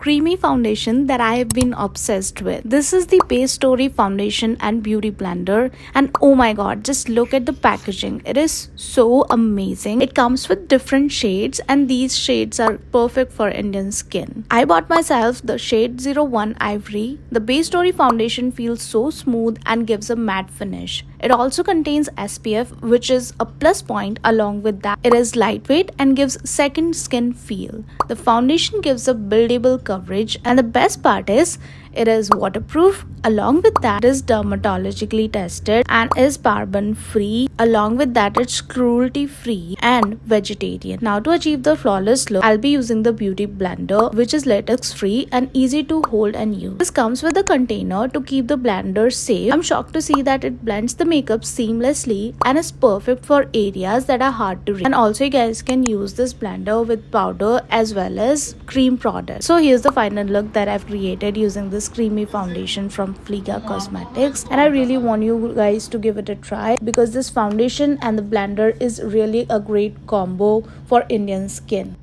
creamy foundation that I have been obsessed with. This is the Beige foundation and beauty blender, and oh my god, just look at the packaging. It is so amazing. It comes with different shades and these shades are perfect for Indian skin. I bought myself the shade 01 Ivory. The Beige foundation feels so smooth and gives a matte finish. It also contains SPF, which is a plus point. Along with that, it is lightweight and gives second skin feel. The foundation gives a buildable coverage, and the best part is it is waterproof. Along with that, it is dermatologically tested and is paraben-free. Along with that, it's cruelty-free and vegetarian. Now to achieve the flawless look, I'll be using the beauty blender, which is latex-free and easy to hold and use. This comes with a container to keep the blender safe. I'm shocked to see that it blends the makeup seamlessly and is perfect for areas that are hard to reach. And also, you guys can use this blender with powder as well as cream product. So here's the final look that I've created using this creamy foundation from Flicka Cosmetics, and I really want you guys to give it a try because this foundation and the blender is really a great combo for Indian skin.